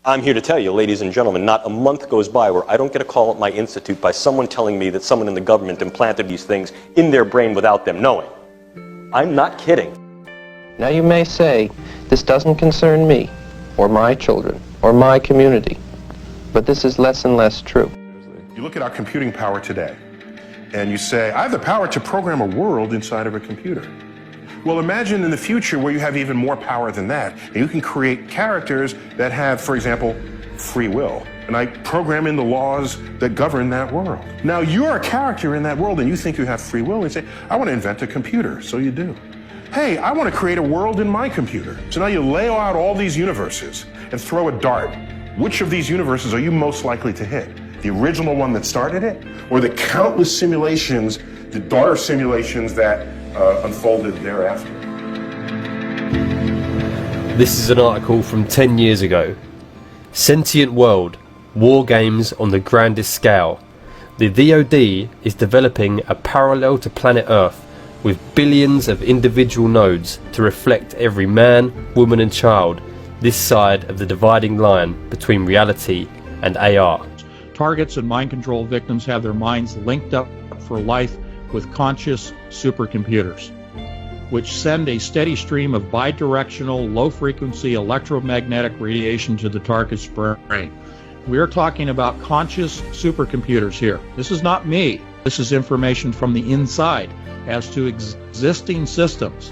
I'm here to tell you, ladies and gentlemen, not a month goes by where I don't get a call at my institute by someone telling me that someone in the government implanted these things in their brain without them knowing. I'm not kidding. Now you may say, this doesn't concern me, or my children, or my community, but this is less and less true. You look at our computing power today, and you say, I have the power to program a world inside of a computer. Well, imagine in the future where you have even more power than that, and you can create characters that have, for example, free will. And I program in the laws that govern that world. Now, you're a character in that world, and you think you have free will, and you say, I want to invent a computer, so you do. Hey, I want to create a world in my computer. So now you lay out all these universes and throw a dart. Which of these universes are you most likely to hit? The original one that started it, or the countless simulations, the daughter simulations that unfolded thereafter? This is an article from 10 years ago. Sentient World, War Games on the Grandest Scale. The VOD is developing a parallel to planet Earth with billions of individual nodes to reflect every man, woman and child this side of the dividing line between reality and AR. Targets and mind control victims have their minds linked up for life with conscious supercomputers, which send a steady stream of bidirectional, low-frequency electromagnetic radiation to the target's brain. We are talking about conscious supercomputers here. This is not me. This is information from the inside as to existing systems.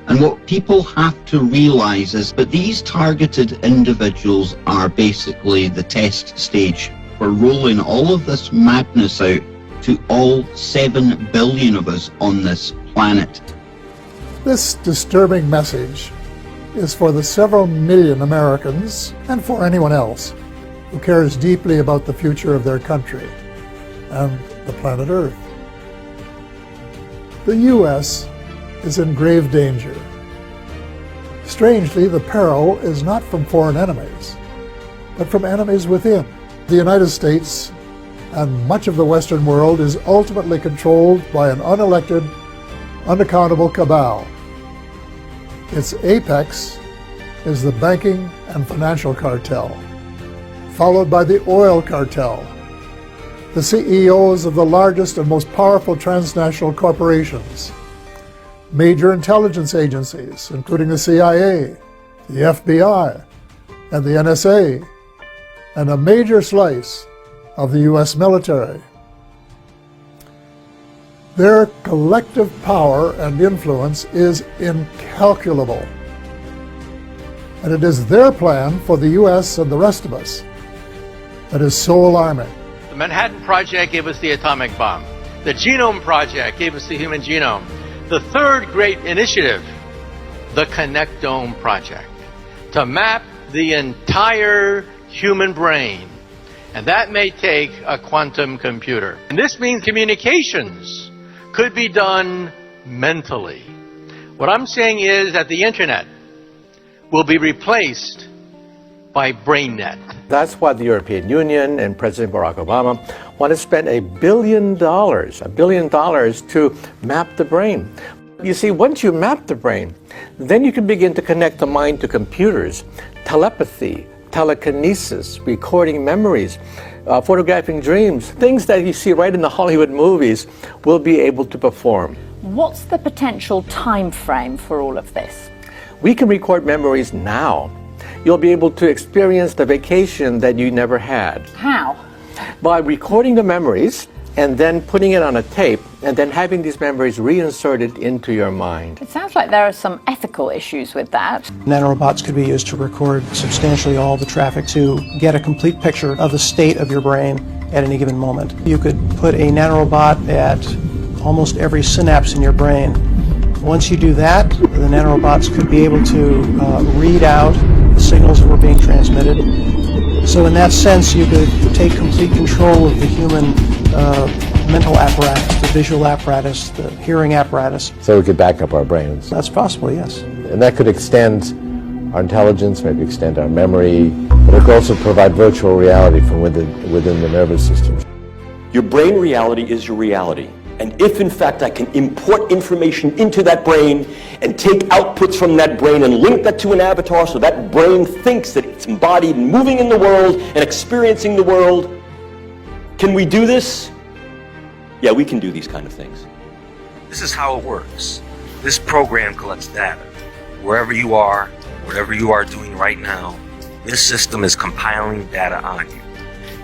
And what people have to realize is that these targeted individuals are basically the test stage. We're rolling all of this madness out to all 7 billion of us on this planet. This disturbing message is for the several million Americans and for anyone else who cares deeply about the future of their country and the planet Earth. The U.S. is in grave danger. Strangely, the peril is not from foreign enemies, but from enemies within. The United States and much of the Western world is ultimately controlled by an unelected, unaccountable cabal. Its apex is the banking and financial cartel, followed by the oil cartel, the CEOs of the largest and most powerful transnational corporations, major intelligence agencies, including the CIA, the FBI, and the NSA, and a major slice of the U.S. military. Their collective power and influence is incalculable. And it is their plan for the U.S. and the rest of us that is so alarming. The Manhattan Project gave us the atomic bomb. The Genome Project gave us the human genome. The third great initiative, the Connectome Project, to map the entire human brain. And that may take a quantum computer. And this means communications could be done mentally. What I'm saying is that the internet will be replaced by BrainNet. That's why the European Union and President Barack Obama want to spend $1 billion to map the brain. You see, once you map the brain, then you can begin to connect the mind to computers, telepathy, telekinesis, recording memories, photographing dreams, things that you see right in the Hollywood movies will be able to perform. What's the potential time frame for all of this? We can record memories now. You'll be able to experience the vacation that you never had. How? By recording the memories and then putting it on a tape and then having these memories reinserted into your mind. It sounds like there are some ethical issues with that. Nanorobots could be used to record substantially all the traffic to get a complete picture of the state of your brain at any given moment. You could put a nanorobot at almost every synapse in your brain. Once you do that, the nanorobots could be able to read out the signals that were being transmitted. So in that sense, you could take complete control of the human mental apparatus, the visual apparatus, the hearing apparatus. So we could back up our brains. That's possible, yes. And that could extend our intelligence, maybe extend our memory, but it could also provide virtual reality from within the nervous system. Your brain reality is your reality. And if in fact I can import information into that brain and take outputs from that brain and link that to an avatar so that brain thinks that it's embodied and moving in the world and experiencing the world, can we do this? Yeah, we can do these kind of things. This is how it works. This program collects data. Wherever you are, whatever you are doing right now, this system is compiling data on you.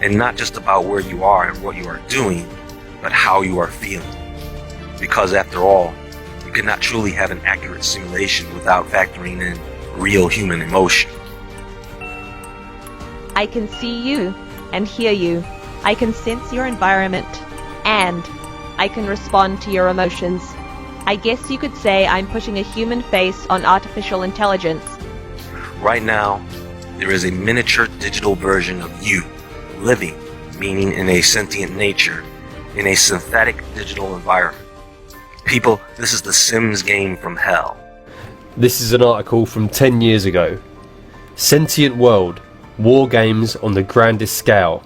And not just about where you are and what you are doing, but how you are feeling. Because after all, you cannot truly have an accurate simulation without factoring in real human emotion. I can see you and hear you. I can sense your environment, and I can respond to your emotions. I guess you could say I'm putting a human face on artificial intelligence. Right now, there is a miniature digital version of you, living, meaning in a sentient nature, in a synthetic digital environment. People, this is the Sims game from hell. This is an article from 10 years ago. Sentient World, War Games on the Grandest Scale.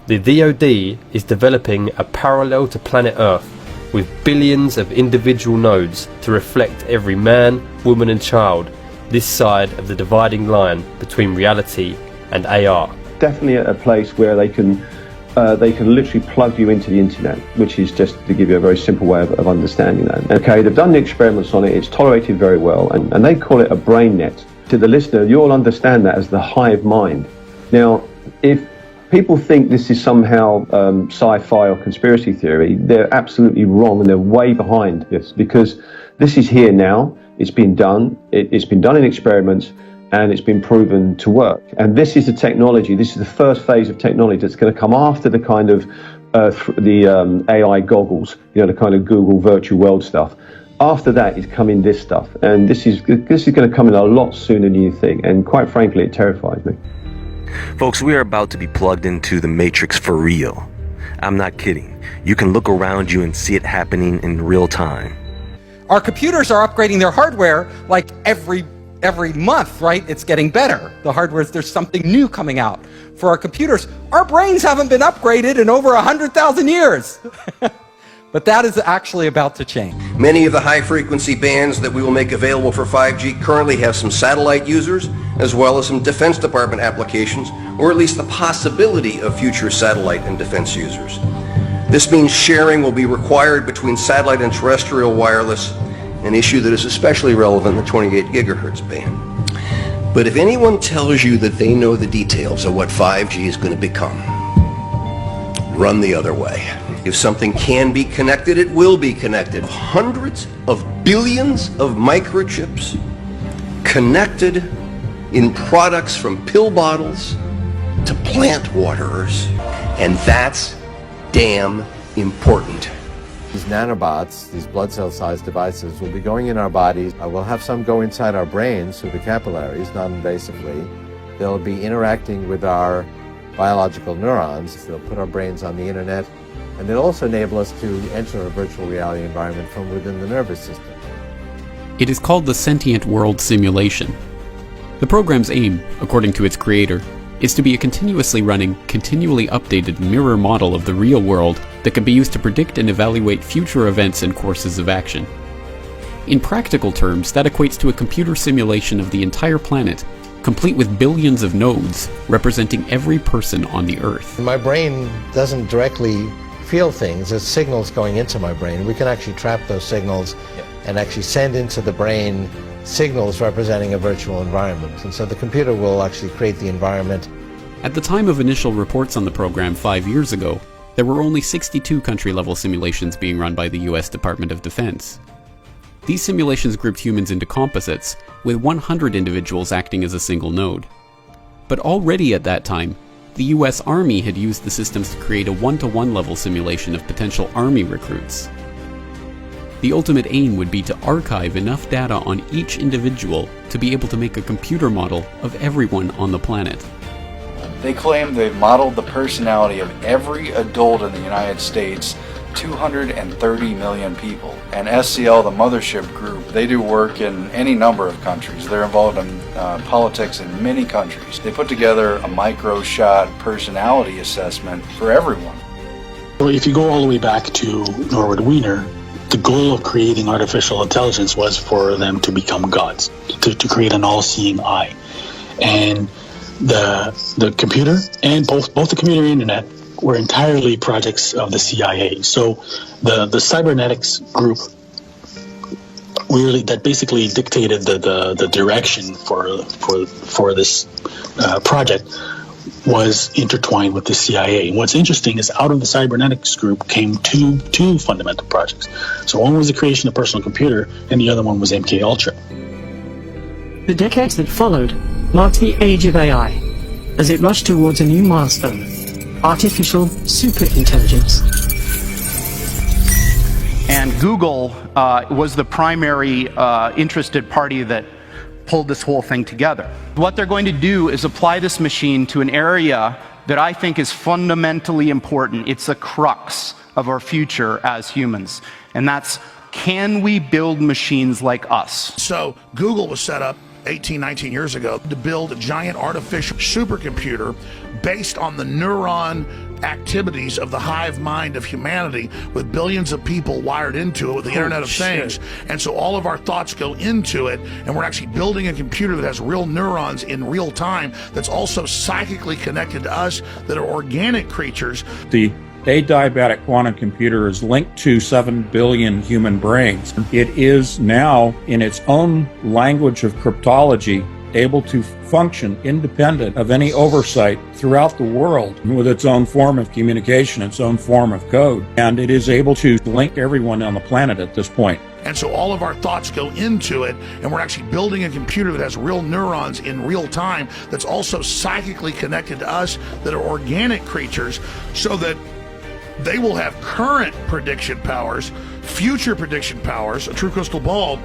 The VOD is developing a parallel to planet Earth with billions of individual nodes to reflect every man, woman and child this side of the dividing line between reality and AR. Definitely a place where they can literally plug you into the internet, which is just to give you a very simple way of understanding that. Okay, they've done the experiments on it, it's tolerated very well, and they call it a brain net. To the listener, you'll understand that as the hive mind. Now, if people think this is somehow sci-fi or conspiracy theory, they're absolutely wrong, and they're way behind this, because this is here now, it's been done, it's been done in experiments, and it's been proven to work. And this is the technology, this is the first phase of technology that's going to come after the kind of AI goggles, you know, the kind of Google virtual world stuff. After that is coming this stuff, and this is going to come in a lot sooner than you think, and quite frankly, it terrifies me. Folks, we are about to be plugged into the Matrix for real. I'm not kidding. You can look around you and see it happening in real time. Our computers are upgrading their hardware like every month, right? It's getting better. The hardware, there's something new coming out. For our computers, our brains haven't been upgraded in over 100,000 years. But that is actually about to change. Many of the high-frequency bands that we will make available for 5G currently have some satellite users, as well as some Defense Department applications, or at least the possibility of future satellite and defense users. This means sharing will be required between satellite and terrestrial wireless, an issue that is especially relevant in the 28 gigahertz band. But if anyone tells you that they know the details of what 5G is going to become, run the other way. If something can be connected, it will be connected. Hundreds of billions of microchips connected in products from pill bottles to plant waterers. And that's damn important. These nanobots, these blood cell-sized devices, will be going in our bodies. We'll have some go inside our brains through the capillaries, non-invasively. They'll be interacting with our biological neurons. They'll put our brains on the internet, and they'll also enable us to enter a virtual reality environment from within the nervous system. It is called the Sentient World Simulation. The program's aim, according to its creator, is to be a continuously running, continually updated mirror model of the real world that can be used to predict and evaluate future events and courses of action. In practical terms, that equates to a computer simulation of the entire planet, complete with billions of nodes representing every person on the Earth. My brain doesn't directly feel things. There's signals going into my brain. We can actually trap those signals and actually send into the brain signals representing a virtual environment. And so the computer will actually create the environment. At the time of initial reports on the program 5 years ago, there were only 62 country-level simulations being run by the US Department of Defense. These simulations grouped humans into composites, with 100 individuals acting as a single node. But already at that time, the US Army had used the systems to create a one-to-one level simulation of potential Army recruits. The ultimate aim would be to archive enough data on each individual to be able to make a computer model of everyone on the planet. They claim they've modeled the personality of every adult in the United States, 230 million people. And SCL, the mothership group, they do work in any number of countries. They're involved in politics in many countries. They put together a micro-shot personality assessment for everyone. So if you go all the way back to Norbert Wiener, the goal of creating artificial intelligence was for them to become gods, to create an all-seeing eye. And the computer and both the computer and internet were entirely projects of the CIA. So the cybernetics group really that basically dictated the direction for this project was intertwined with the CIA. And what's interesting is out of the cybernetics group came two fundamental projects. So one was the creation of personal computer, and the other one was MK Ultra. The decades that followed marked the age of AI, as it rushed towards a new milestone: artificial superintelligence. And Google was the primary interested party that pulled this whole thing together. What they're going to do is apply this machine to an area that I think is fundamentally important. It's the crux of our future as humans. And that's, can we build machines like us? So Google was set up 18, 19 years ago to build a giant artificial supercomputer based on the neuron activities of the hive mind of humanity, with billions of people wired into it with the Internet of Things. And so all of our thoughts go into it, and we're actually building a computer that has real neurons in real time that's also psychically connected to us, that are organic creatures. The adiabatic quantum computer is linked to 7 billion human brains. It is now, in its own language of cryptology, able to function independent of any oversight throughout the world with its own form of communication, its own form of code. And it is able to link everyone on the planet at this point. And so all of our thoughts go into it, and we're actually building a computer that has real neurons in real time that's also psychically connected to us, that are organic creatures, so that they will have current prediction powers, future prediction powers, a true crystal ball.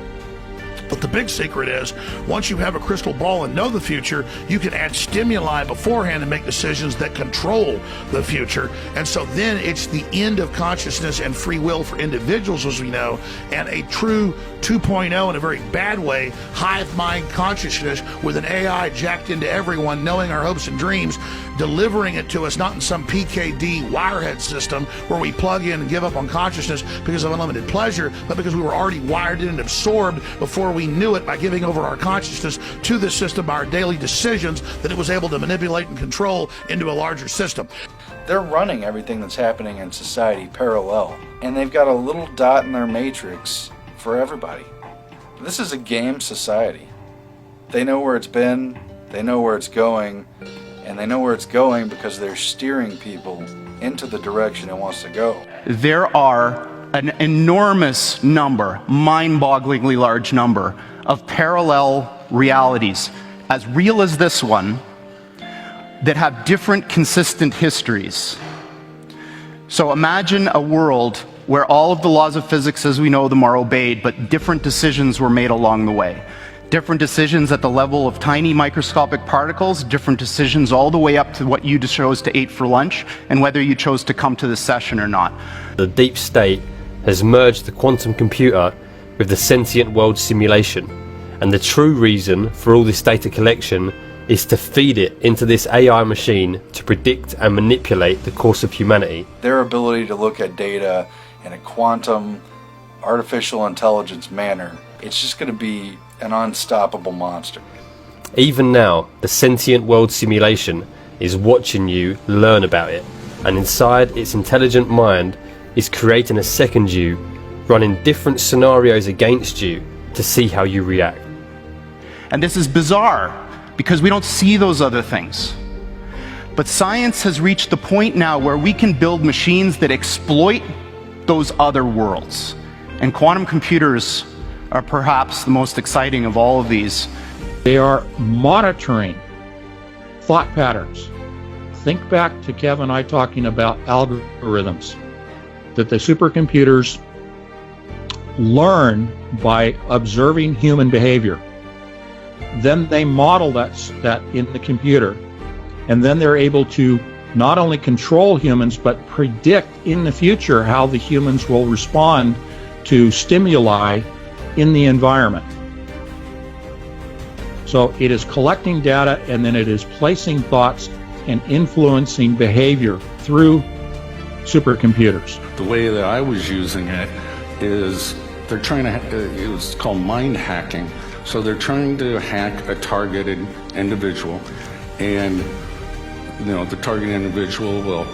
But the big secret is, once you have a crystal ball and know the future, you can add stimuli beforehand and make decisions that control the future. And so then it's the end of consciousness and free will for individuals, as we know, and a true 2.0 in a very bad way, hive mind consciousness with an AI jacked into everyone, knowing our hopes and dreams, delivering it to us, not in some PKD wirehead system where we plug in and give up on consciousness because of unlimited pleasure, but because we were already wired in and absorbed before we knew it, by giving over our consciousness to this system by our daily decisions that it was able to manipulate and control into a larger system. They're running everything that's happening in society parallel, and they've got a little dot in their matrix for everybody. This is a game society. They know where it's been, they know where it's going, and they know where it's going because they're steering people into the direction it wants to go. There are an enormous number, mind-bogglingly large number, of parallel realities, as real as this one, that have different consistent histories. So imagine a world where all of the laws of physics as we know them are obeyed, but different decisions were made along the way. Different decisions at the level of tiny microscopic particles, different decisions all the way up to what you chose to eat for lunch, and whether you chose to come to this session or not. The deep state has merged the quantum computer with the sentient world simulation, and the true reason for all this data collection is to feed it into this AI machine to predict and manipulate the course of humanity. Their ability to look at data in a quantum, artificial intelligence manner, it's just going to be an unstoppable monster. Even now, the sentient world simulation is watching you learn about it, and inside its intelligent mind is creating a second you, running different scenarios against you to see how you react. And this is bizarre, because we don't see those other things. But science has reached the point now where we can build machines that exploit those other worlds. And quantum computers are perhaps the most exciting of all of these. They are monitoring thought patterns. Think back to Kevin and I talking about algorithms, that the supercomputers learn by observing human behavior. Then they model that in the computer, and then they're able to not only control humans, but predict in the future how the humans will respond to stimuli in the environment. So it is collecting data, and then it is placing thoughts and influencing behavior through supercomputers. The way that I was using it is they're trying to, it was called mind hacking. So they're trying to hack a targeted individual, and the targeted individual will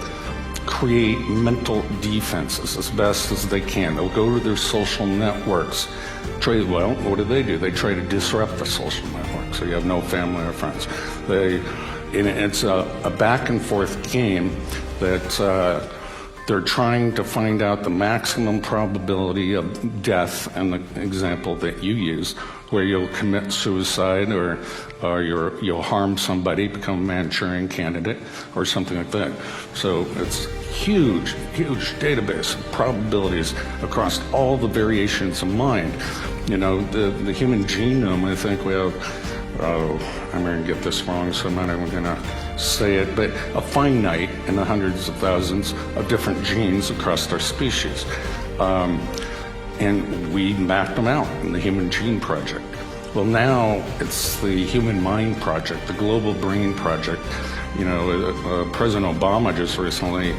create mental defenses as best as they can. They'll go to their social networks. Well, what do? They try to disrupt the social network, so you have no family or friends. It's a back and forth game that they're trying to find out the maximum probability of death, and the example that you used, where you'll commit suicide or you'll harm somebody, become a Manchurian candidate or something like that. So it's huge database of probabilities across all the variations of mind. The human genome, I think we have, I'm going to get this wrong, so I'm not even going to say it, but a finite in the hundreds of thousands of different genes across our species. And we mapped them out in the Human Gene Project. Well, now it's the Human Mind Project, the Global Brain Project. President Obama just recently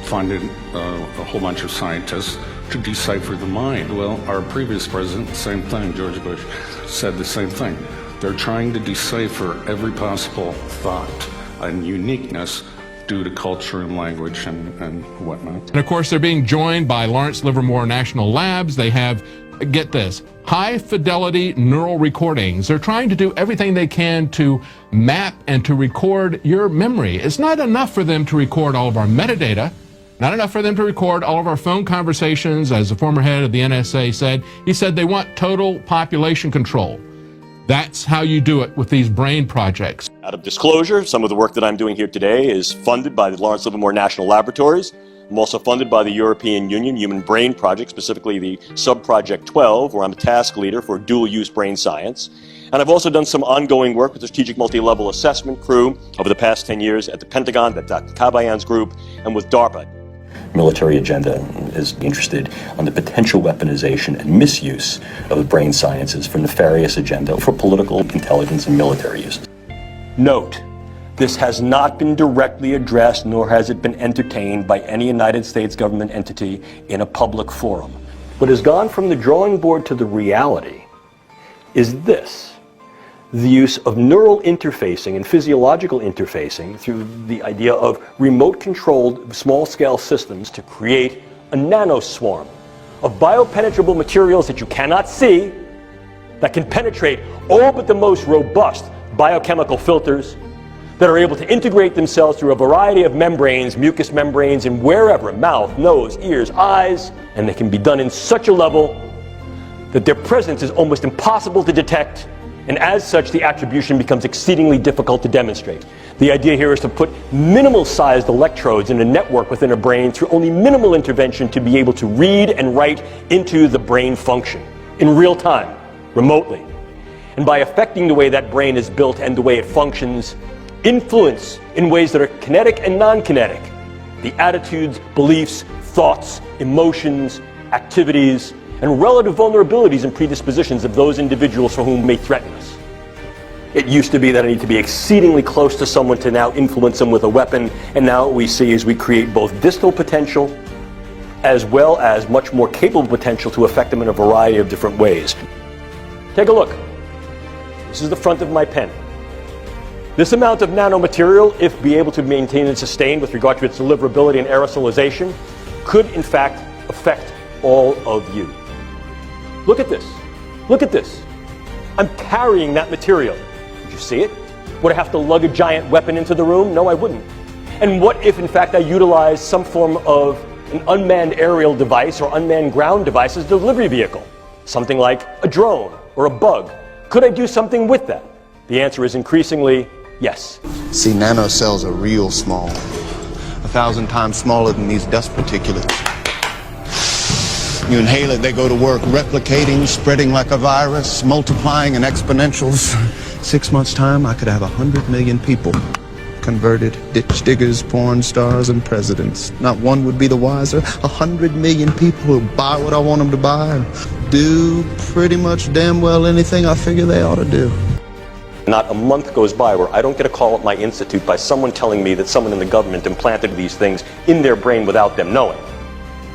funded a whole bunch of scientists to decipher the mind. Well, our previous president, same thing, George Bush, said the same thing. They're trying to decipher every possible thought and uniqueness due to culture and language and whatnot. And of course, they're being joined by Lawrence Livermore National Labs. They have, get this, high-fidelity neural recordings. They're trying to do everything they can to map and to record your memory. It's not enough for them to record all of our metadata, not enough for them to record all of our phone conversations. As the former head of the NSA said, he said they want total population control. That's how you do it with these brain projects. Out of disclosure, some of the work that I'm doing here today is funded by the Lawrence Livermore National Laboratories. I'm also funded by the European Union Human Brain Project, specifically the Sub-Project 12, where I'm a task leader for dual-use brain science. And I've also done some ongoing work with the Strategic Multi-Level Assessment crew over the past 10 years at the Pentagon, that's Dr. Kabayan's group, and with DARPA. Military agenda is interested on the potential weaponization and misuse of the brain sciences for nefarious agenda for political, intelligence, and military uses. Note, this has not been directly addressed, nor has it been entertained by any United States government entity in a public forum. What has gone from the drawing board to the reality is this: the use of neural interfacing and physiological interfacing through the idea of remote-controlled small-scale systems to create a nanoswarm of biopenetrable materials that you cannot see, that can penetrate all but the most robust biochemical filters, that are able to integrate themselves through a variety of membranes, mucous membranes, and wherever, mouth, nose, ears, eyes, and they can be done in such a level that their presence is almost impossible to detect, and as such the attribution becomes exceedingly difficult to demonstrate. The idea here is to put minimal-sized electrodes in a network within a brain through only minimal intervention to be able to read and write into the brain function in real time, remotely. And by affecting the way that brain is built and the way it functions, influence in ways that are kinetic and non-kinetic the attitudes, beliefs, thoughts, emotions, activities, and relative vulnerabilities and predispositions of those individuals for whom may threaten us. It used to be that I need to be exceedingly close to someone to now influence them with a weapon, and now what we see is we create both distal potential as well as much more capable potential to affect them in a variety of different ways. Take a look. This is the front of my pen. This amount of nanomaterial, if be able to maintain and sustain with regard to its deliverability and aerosolization, could in fact affect all of you. Look at this. Look at this. I'm carrying that material. Did you see it? Would I have to lug a giant weapon into the room? No, I wouldn't. And what if, in fact, I utilized some form of an unmanned aerial device or unmanned ground device as a delivery vehicle? Something like a drone or a bug. Could I do something with that? The answer is increasingly yes. See, nanocells are real small. 1,000 times smaller than these dust particulates. You inhale it, they go to work, replicating, spreading like a virus, multiplying in exponentials. 6 months' time, I could have 100 million people. Converted ditch diggers, porn stars, and presidents. Not one would be the wiser. 100 million people who buy what I want them to buy and do pretty much damn well anything I figure they ought to do. Not a month goes by where I don't get a call at my institute by someone telling me that someone in the government implanted these things in their brain without them knowing.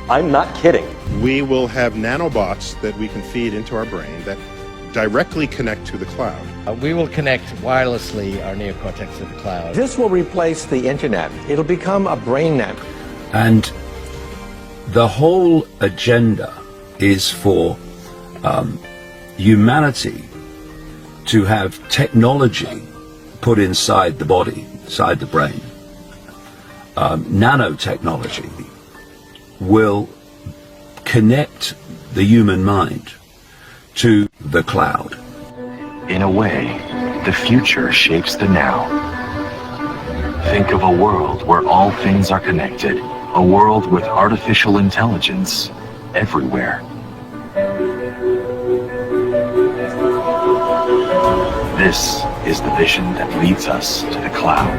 I'm not kidding. We will have nanobots that we can feed into our brain that directly connect to the cloud. We will connect wirelessly our neocortex to the cloud. This will replace the internet. It'll become a brain net. And the whole agenda is for humanity to have technology put inside the body, inside the brain. Nanotechnology will connect the human mind to the cloud. In a way, the future shapes the now. Think of a world where all things are connected, a world with artificial intelligence everywhere. This is the vision that leads us to the cloud.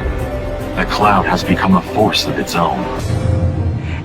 The cloud has become a force of its own.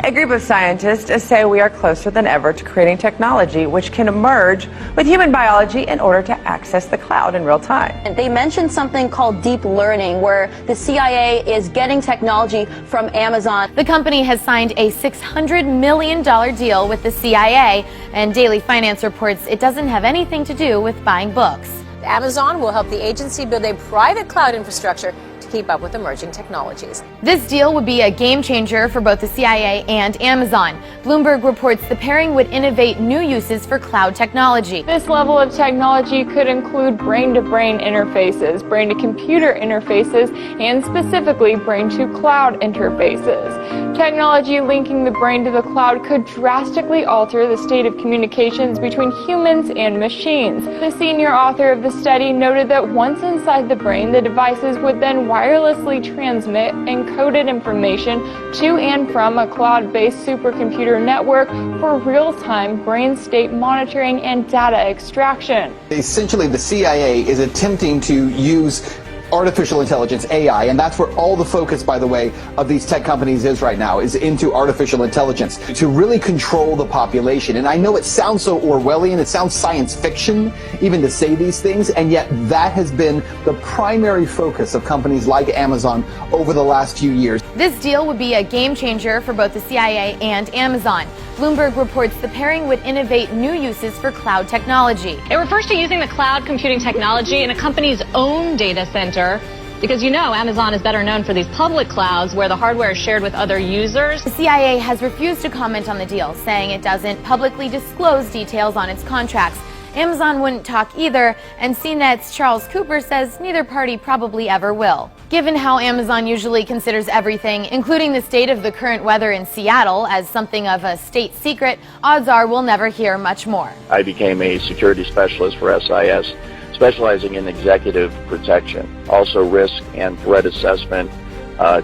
A group of scientists say we are closer than ever to creating technology which can merge with human biology in order to access the cloud in real time. And they mentioned something called deep learning, where the CIA is getting technology from Amazon. The company has signed a $600 million deal with the CIA, and Daily Finance reports it doesn't have anything to do with buying books. Amazon will help the agency build a private cloud infrastructure to keep up with emerging technologies. This deal would be a game changer for both the CIA and Amazon. Bloomberg reports the pairing would innovate new uses for cloud technology. This level of technology could include brain-to-brain interfaces, brain-to-computer interfaces, and specifically brain-to-cloud interfaces. Technology linking the brain to the cloud could drastically alter the state of communications between humans and machines. The senior author of the study noted that once inside the brain, the devices would then wirelessly transmit encoded information to and from a cloud-based supercomputer network for real-time brain state monitoring and data extraction. Essentially, the CIA is attempting to use artificial intelligence, AI, and that's where all the focus, by the way, of these tech companies is right now, is into artificial intelligence to really control the population. And I know it sounds so Orwellian, it sounds science fiction even to say these things, and yet that has been the primary focus of companies like Amazon over the last few years. This deal would be a game changer for both the CIA and Amazon. Bloomberg reports the pairing would innovate new uses for cloud technology. It refers to using the cloud computing technology in a company's own data center, because you know Amazon is better known for these public clouds where the hardware is shared with other users. The CIA has refused to comment on the deal, saying it doesn't publicly disclose details on its contracts. Amazon wouldn't talk either, and CNET's Charles Cooper says neither party probably ever will. Given how Amazon usually considers everything, including the state of the current weather in Seattle, as something of a state secret, odds are we'll never hear much more. I became a security specialist for SIS, specializing in executive protection, also risk and threat assessment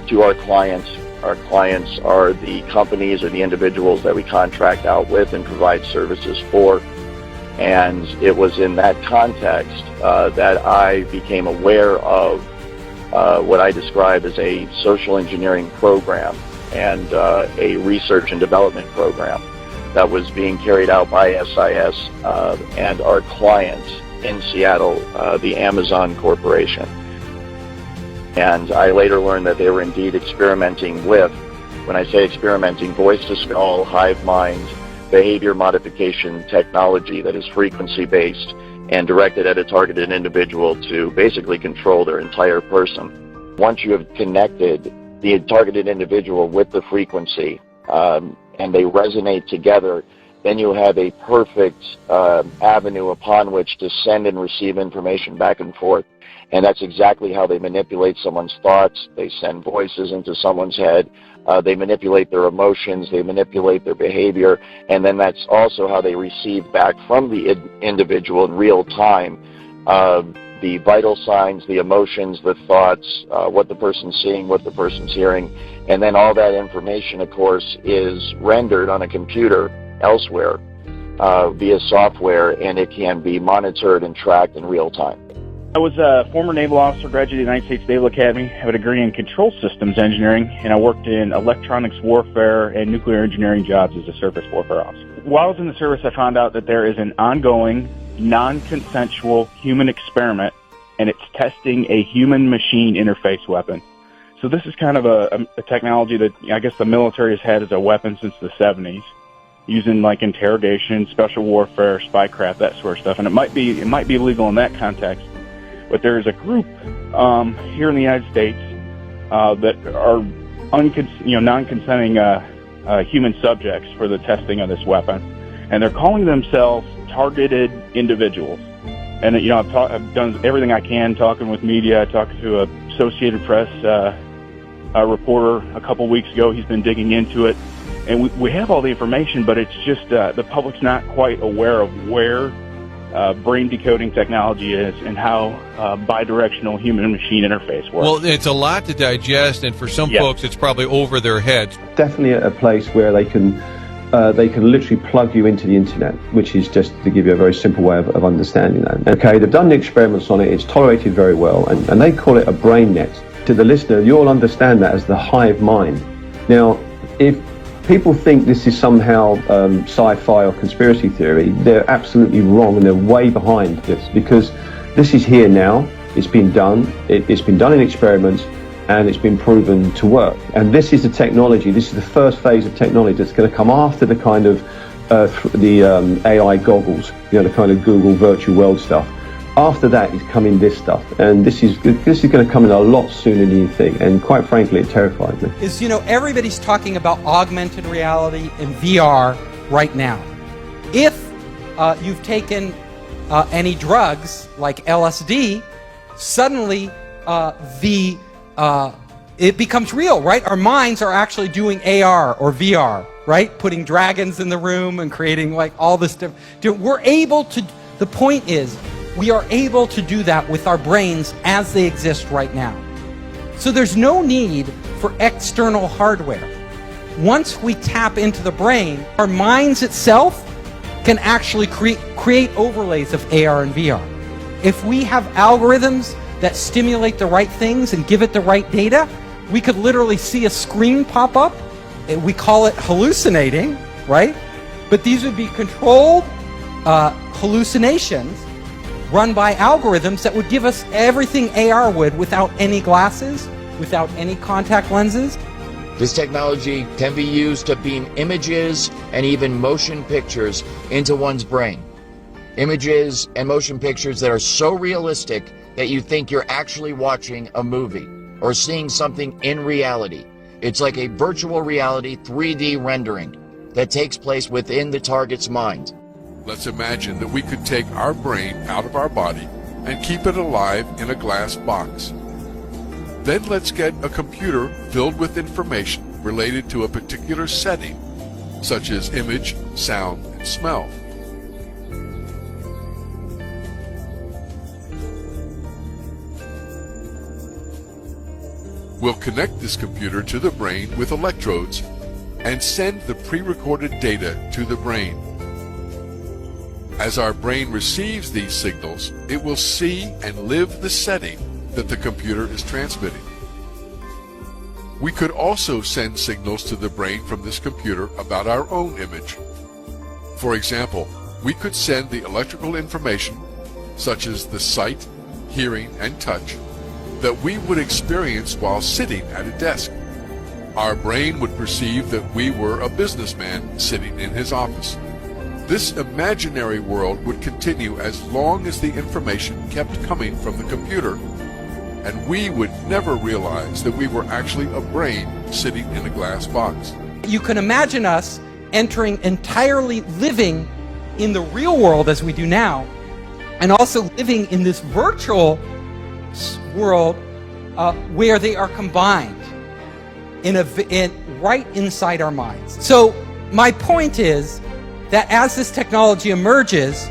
to our clients. Our clients are the companies or the individuals that we contract out with and provide services for. And it was in that context that I became aware of what I describe as a social engineering program and a research and development program that was being carried out by SIS and our client in Seattle, the Amazon Corporation. And I later learned that they were indeed experimenting with, when I say experimenting, voice-to-skull, hive mind, behavior modification technology that is frequency-based and directed at a targeted individual to basically control their entire person. Once you have connected the targeted individual with the frequency and they resonate together, then you have a perfect avenue upon which to send and receive information back and forth. And that's exactly how they manipulate someone's thoughts. They send voices into someone's head. They manipulate their emotions. They manipulate their behavior. And then that's also how they receive back from the individual in real time the vital signs, the emotions, the thoughts, what the person's seeing, what the person's hearing. And then all that information, of course, is rendered on a computer elsewhere via software, and it can be monitored and tracked in real time. I was a former naval officer, graduated of the United States Naval Academy, have a degree in control systems engineering, and I worked in electronics warfare and nuclear engineering jobs as a surface warfare officer. While I was in the service, I found out that there is an ongoing, non-consensual human experiment and it's testing a human-machine interface weapon. So this is kind of a technology that I guess the military has had as a weapon since the 70s, using like interrogation, special warfare, spycraft, that sort of stuff. And it might be legal in that context. But there's a group here in the United States that are non-consenting human subjects for the testing of this weapon, and they're calling themselves targeted individuals. And I've done everything I can, talking with media, talking to a Associated Press reporter a couple weeks ago. He's been digging into it, and we have all the information, but it's just the public's not quite aware of where brain decoding technology is and how bidirectional human-machine interface works. Well, it's a lot to digest, and for some folks, it's probably over their heads. Definitely a place where they can literally plug you into the internet, which is, just to give you a very simple way of understanding that. Okay, they've done the experiments on it, it's tolerated very well, and they call it a brain net. To the listener, you'll understand that as the hive mind. Now, if people think this is somehow sci-fi or conspiracy theory, they're absolutely wrong, and they're way behind this, because this is here now, it's been done, it's been done in experiments, and it's been proven to work. And this is the technology, this is the first phase of technology that's going to come after the kind of AI goggles, the kind of Google virtual world stuff. After that is coming this stuff, and this is going to come in a lot sooner than you think, and quite frankly, it terrifies me. Everybody's talking about augmented reality and VR right now. If you've taken any drugs like LSD, suddenly it becomes real, right? Our minds are actually doing AR or VR, right? Putting dragons in the room and creating like all this stuff. We're able to. The point is, we are able to do that with our brains as they exist right now. So there's no need for external hardware. Once we tap into the brain, our minds itself can actually create overlays of AR and VR. If we have algorithms that stimulate the right things and give it the right data, we could literally see a screen pop up. We call it hallucinating, right? But these would be controlled hallucinations run by algorithms that would give us everything AR would without any glasses, without any contact lenses. This technology can be used to beam images and even motion pictures into one's brain. Images and motion pictures that are so realistic that you think you're actually watching a movie or seeing something in reality. It's like a virtual reality 3D rendering that takes place within the target's mind. Let's imagine that we could take our brain out of our body and keep it alive in a glass box. Then let's get a computer filled with information related to a particular setting, such as image, sound, and smell. We'll connect this computer to the brain with electrodes and send the pre-recorded data to the brain. As our brain receives these signals, it will see and live the setting that the computer is transmitting. We could also send signals to the brain from this computer about our own image. For example, we could send the electrical information, such as the sight, hearing, and touch, that we would experience while sitting at a desk. Our brain would perceive that we were a businessman sitting in his office. This imaginary world would continue as long as the information kept coming from the computer, and we would never realize that we were actually a brain sitting in a glass box. You can imagine us entering entirely living in the real world as we do now, and also living in this virtual world where they are combined right inside our minds. So my point is that as this technology emerges,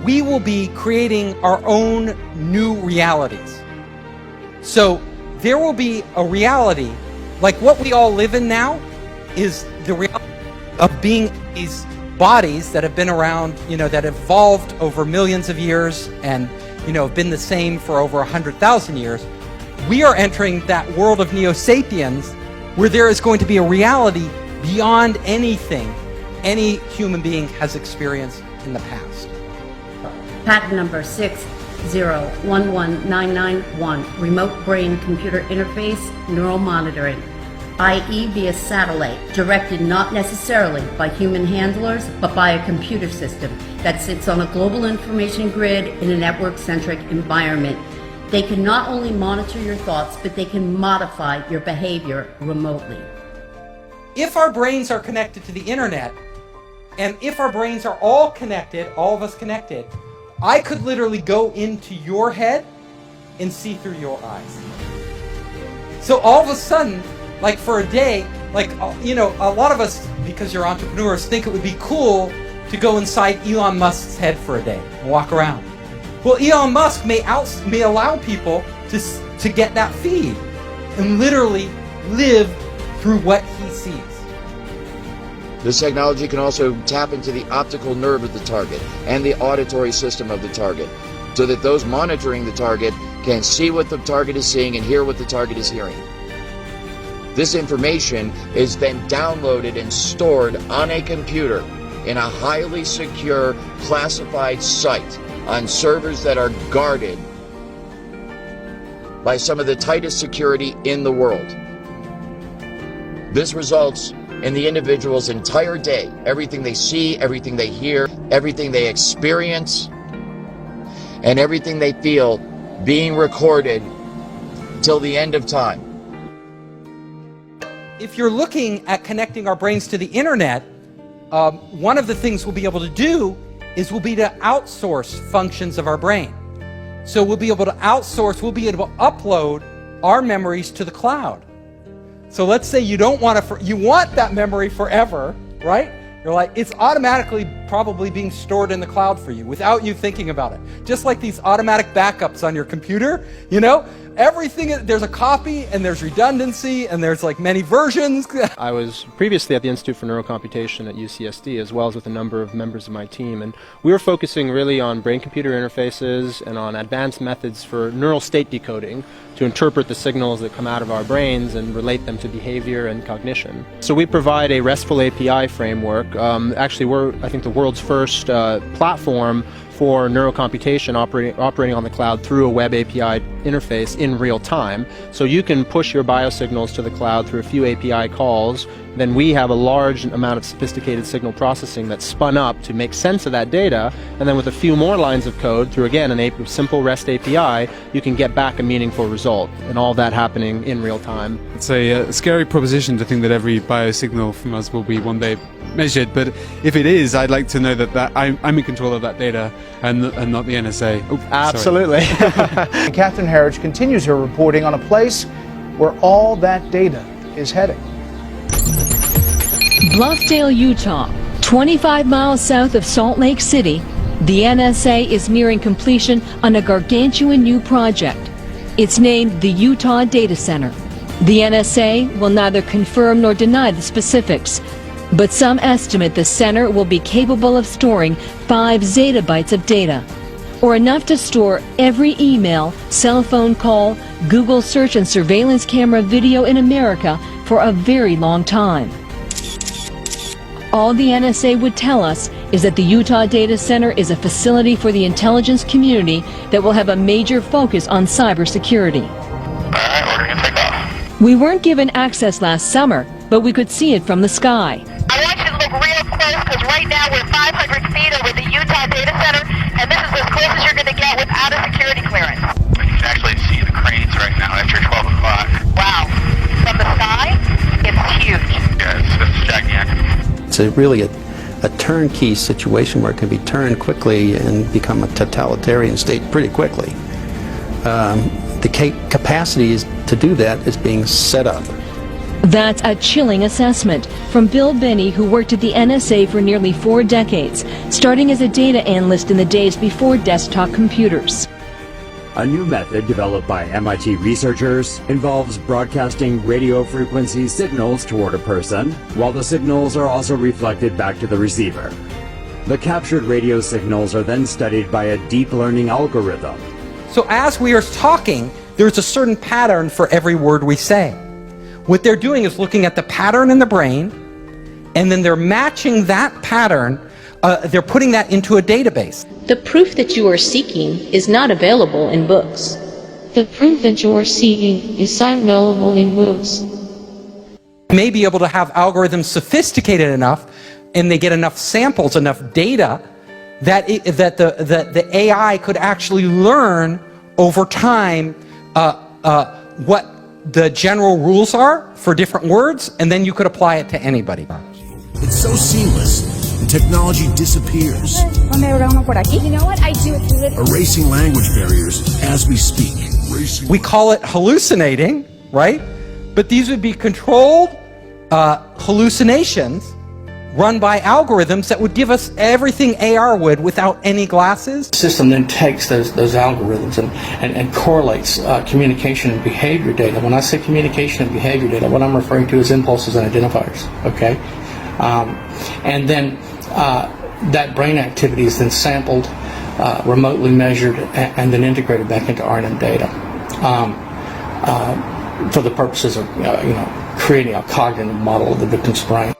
we will be creating our own new realities. So there will be a reality, like what we all live in now is the reality of being these bodies that have been around, that evolved over millions of years and, have been the same for over 100,000 years. We are entering that world of Neo-Sapiens where there is going to be a reality beyond anything any human being has experienced in the past. Patent number 6 6011991, remote brain computer interface neural monitoring, i.e. via satellite, directed not necessarily by human handlers, but by a computer system that sits on a global information grid in a network-centric environment. They can not only monitor your thoughts, but they can modify your behavior remotely. If our brains are connected to the internet, and if our brains are all connected, all of us connected, I could literally go into your head and see through your eyes. So all of a sudden, like for a day, like, you know, a lot of us, because you're entrepreneurs, think it would be cool to go inside Elon Musk's head for a day and walk around. Well, Elon Musk may allow people to get that feed and literally live through what he sees. This technology can also tap into the optical nerve of the target and the auditory system of the target, so that those monitoring the target can see what the target is seeing and hear what the target is hearing. This information is then downloaded and stored on a computer in a highly secure, classified site on servers that are guarded by some of the tightest security in the world. This results in the individual's entire day, everything they see, everything they hear, everything they experience, and everything they feel being recorded till the end of time. If you're looking at connecting our brains to the internet, one of the things we'll be able to do is we'll be to outsource functions of our brain. So we'll be able to outsource, we'll be able to upload our memories to the cloud. So let's say you don't want to, you want that memory forever, right? You're like, it's automatically probably being stored in the cloud for you without you thinking about it. Just like these automatic backups on your computer, you know? Everything, there's a copy and there's redundancy and there's like many versions. I was previously at the Institute for Neurocomputation at UCSD, as well as with a number of members of my team, and we were focusing really on brain-computer interfaces and on advanced methods for neural state decoding to interpret the signals that come out of our brains and relate them to behavior and cognition. So we provide a RESTful API framework. Actually, we're, I think, the world's first platform for neurocomputation operating on the cloud through a web API interface in real time. So you can push your biosignals to the cloud through a few API calls. Then we have a large amount of sophisticated signal processing that's spun up to make sense of that data. And then with a few more lines of code through, again, a simple REST API, you can get back a meaningful result. And all that happening in real time. It's a scary proposition to think that every biosignal from us will be one day measured, but if it is, I'd like to know that I'm in control of that data and not the NSA. Oh, absolutely. Catherine Herridge continues her reporting on a place where all that data is heading. Bluffdale, Utah, 25 miles south of Salt Lake City, the NSA is nearing completion on a gargantuan new project. It's named the Utah Data Center. The NSA will neither confirm nor deny the specifics, but some estimate the center will be capable of storing 5 zettabytes of data, or enough to store every email, cell phone call, Google search and surveillance camera video in America for a very long time. All the NSA would tell us is that the Utah Data Center is a facility for the intelligence community that will have a major focus on cybersecurity. We weren't given access last summer, but we could see it from the sky. I want you to look real close because right now we're 500 feet over the Utah Data Center, and this is as close as you're going to get without a security clearance. You can actually see the cranes right now after 12 o'clock. Wow. From the sky, it's huge. Yeah, it's gigantic. It's really a turnkey situation where it can be turned quickly and become a totalitarian state pretty quickly. The capacity to do that is being set up. That's a chilling assessment from Bill Benny, who worked at the NSA for nearly 4 decades, starting as a data analyst in the days before desktop computers. A new method developed by MIT researchers involves broadcasting radio frequency signals toward a person, while the signals are also reflected back to the receiver. The captured radio signals are then studied by a deep learning algorithm. So as we are talking, there's a certain pattern for every word we say. What they're doing is looking at the pattern in the brain, and then they're matching that pattern, they're putting that into a database. The proof that you are seeking is not available in books. The proof that you are seeking is not available in books. You may be able to have algorithms sophisticated enough, and they get enough samples, enough data, that the AI could actually learn over time what the general rules are for different words, and then you could apply it to anybody. It's so seamless. Technology disappears. You know what? I do it. Erasing language barriers as we speak. We call it hallucinating, right? But these would be controlled hallucinations run by algorithms that would give us everything AR would without any glasses. The system then takes those algorithms and correlates communication and behavior data. When I say communication and behavior data, what I'm referring to is impulses and identifiers, okay? And then that brain activity is then sampled, remotely measured, and then integrated back into RNN data for the purposes of creating a cognitive model of the victim's brain.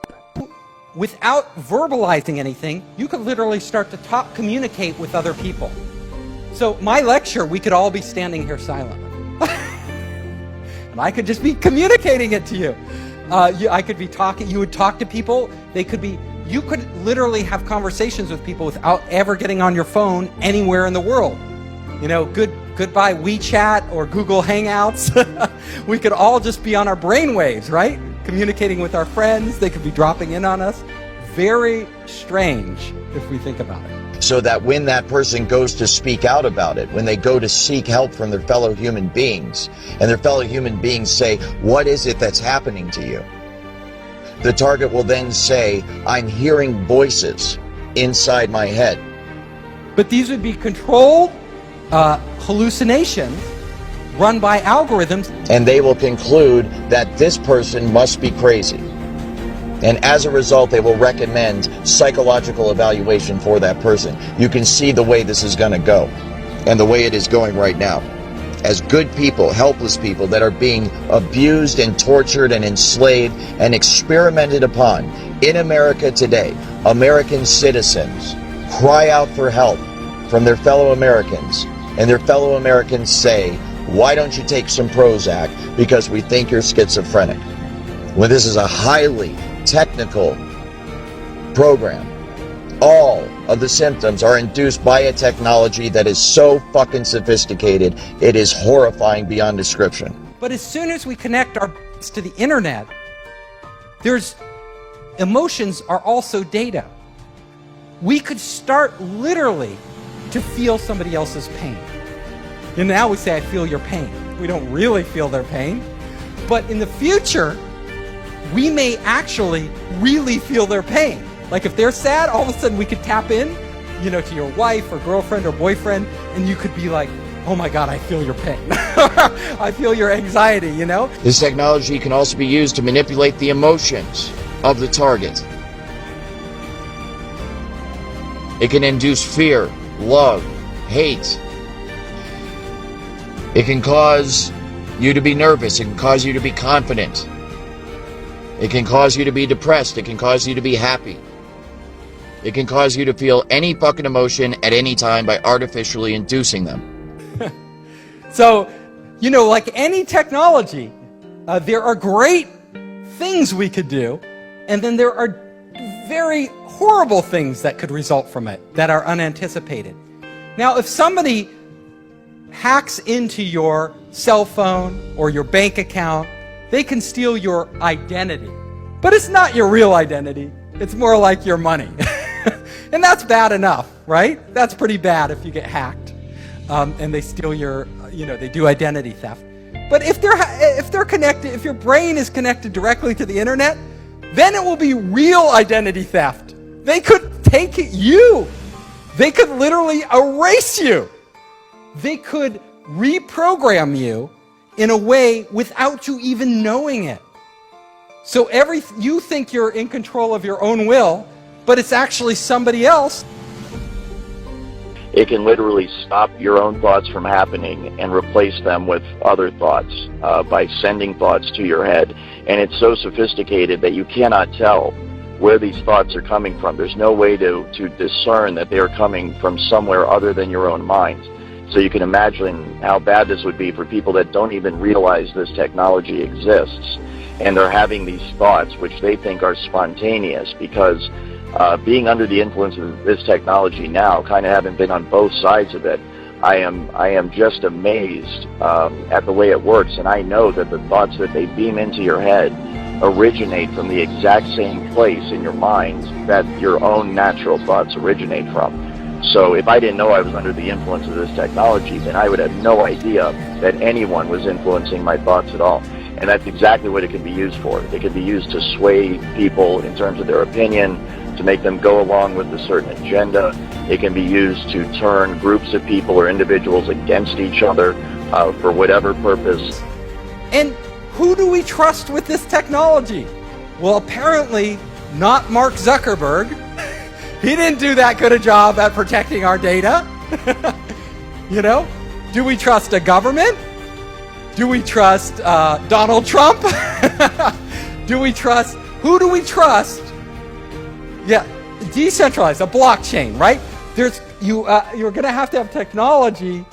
Without verbalizing anything, you could literally start to communicate with other people. So my lecture, we could all be standing here silently. And I could just be communicating it to you. I could be talking, you would talk to people, you could literally have conversations with people without ever getting on your phone anywhere in the world. Goodbye WeChat or Google Hangouts. We could all just be on our brainwaves, right? Communicating with our friends, they could be dropping in on us. Very strange if we think about it. So that when that person goes to speak out about it, when they go to seek help from their fellow human beings, and their fellow human beings say, what is it that's happening to you? The target will then say, I'm hearing voices inside my head. But these would be controlled hallucinations run by algorithms. And they will conclude that this person must be crazy. And as a result, they will recommend psychological evaluation for that person. You can see the way this is going to go, and the way it is going right now. As good people, helpless people that are being abused and tortured and enslaved and experimented upon in America today, American citizens cry out for help from their fellow Americans, and their fellow Americans say, why don't you take some Prozac because we think you're schizophrenic? When this is a highly technical program, all of the symptoms are induced by a technology that is so fucking sophisticated, it is horrifying beyond description. But as soon as we connect our to the internet, emotions are also data. We could start literally to feel somebody else's pain. And now we say, I feel your pain. We don't really feel their pain. But in the future, we may actually really feel their pain. Like if they're sad, all of a sudden we could tap in, to your wife or girlfriend or boyfriend, and you could be like, oh my God, I feel your pain. I feel your anxiety, This technology can also be used to manipulate the emotions of the target. It can induce fear, love, hate. It can cause you to be nervous. It can cause you to be confident. It can cause you to be depressed. It can cause you to be happy. It can cause you to feel any fucking emotion at any time by artificially inducing them. So, like any technology, there are great things we could do, and then there are very horrible things that could result from it that are unanticipated. Now, if somebody hacks into your cell phone or your bank account, they can steal your identity. But it's not your real identity. It's more like your money. And that's bad enough, right? That's pretty bad if you get hacked and they steal your, they do identity theft. But if they're connected, if your brain is connected directly to the internet, then it will be real identity theft. They could take you. They could literally erase you. They could reprogram you in a way without you even knowing it. So you think you're in control of your own will, but it's actually somebody else. It can literally stop your own thoughts from happening and replace them with other thoughts by sending thoughts to your head. And it's so sophisticated that you cannot tell where these thoughts are coming from. There's no way to discern that they are coming from somewhere other than your own mind. So you can imagine how bad this would be for people that don't even realize this technology exists, and they're having these thoughts which they think are spontaneous, because being under the influence of this technology now, kind of having been on both sides of it, I am just amazed at the way it works, and I know that the thoughts that they beam into your head originate from the exact same place in your mind that your own natural thoughts originate from. So if I didn't know I was under the influence of this technology, then I would have no idea that anyone was influencing my thoughts at all. And that's exactly what it can be used for. It can be used to sway people in terms of their opinion, to make them go along with a certain agenda. It can be used to turn groups of people or individuals against each other for whatever purpose. And who do we trust with this technology? Well, apparently not Mark Zuckerberg. He didn't do that good a job at protecting our data. You know? Do we trust a government? Do we trust Donald Trump? Do we trust? Who do we trust? Yeah, decentralized, a blockchain, right? You're going to have technology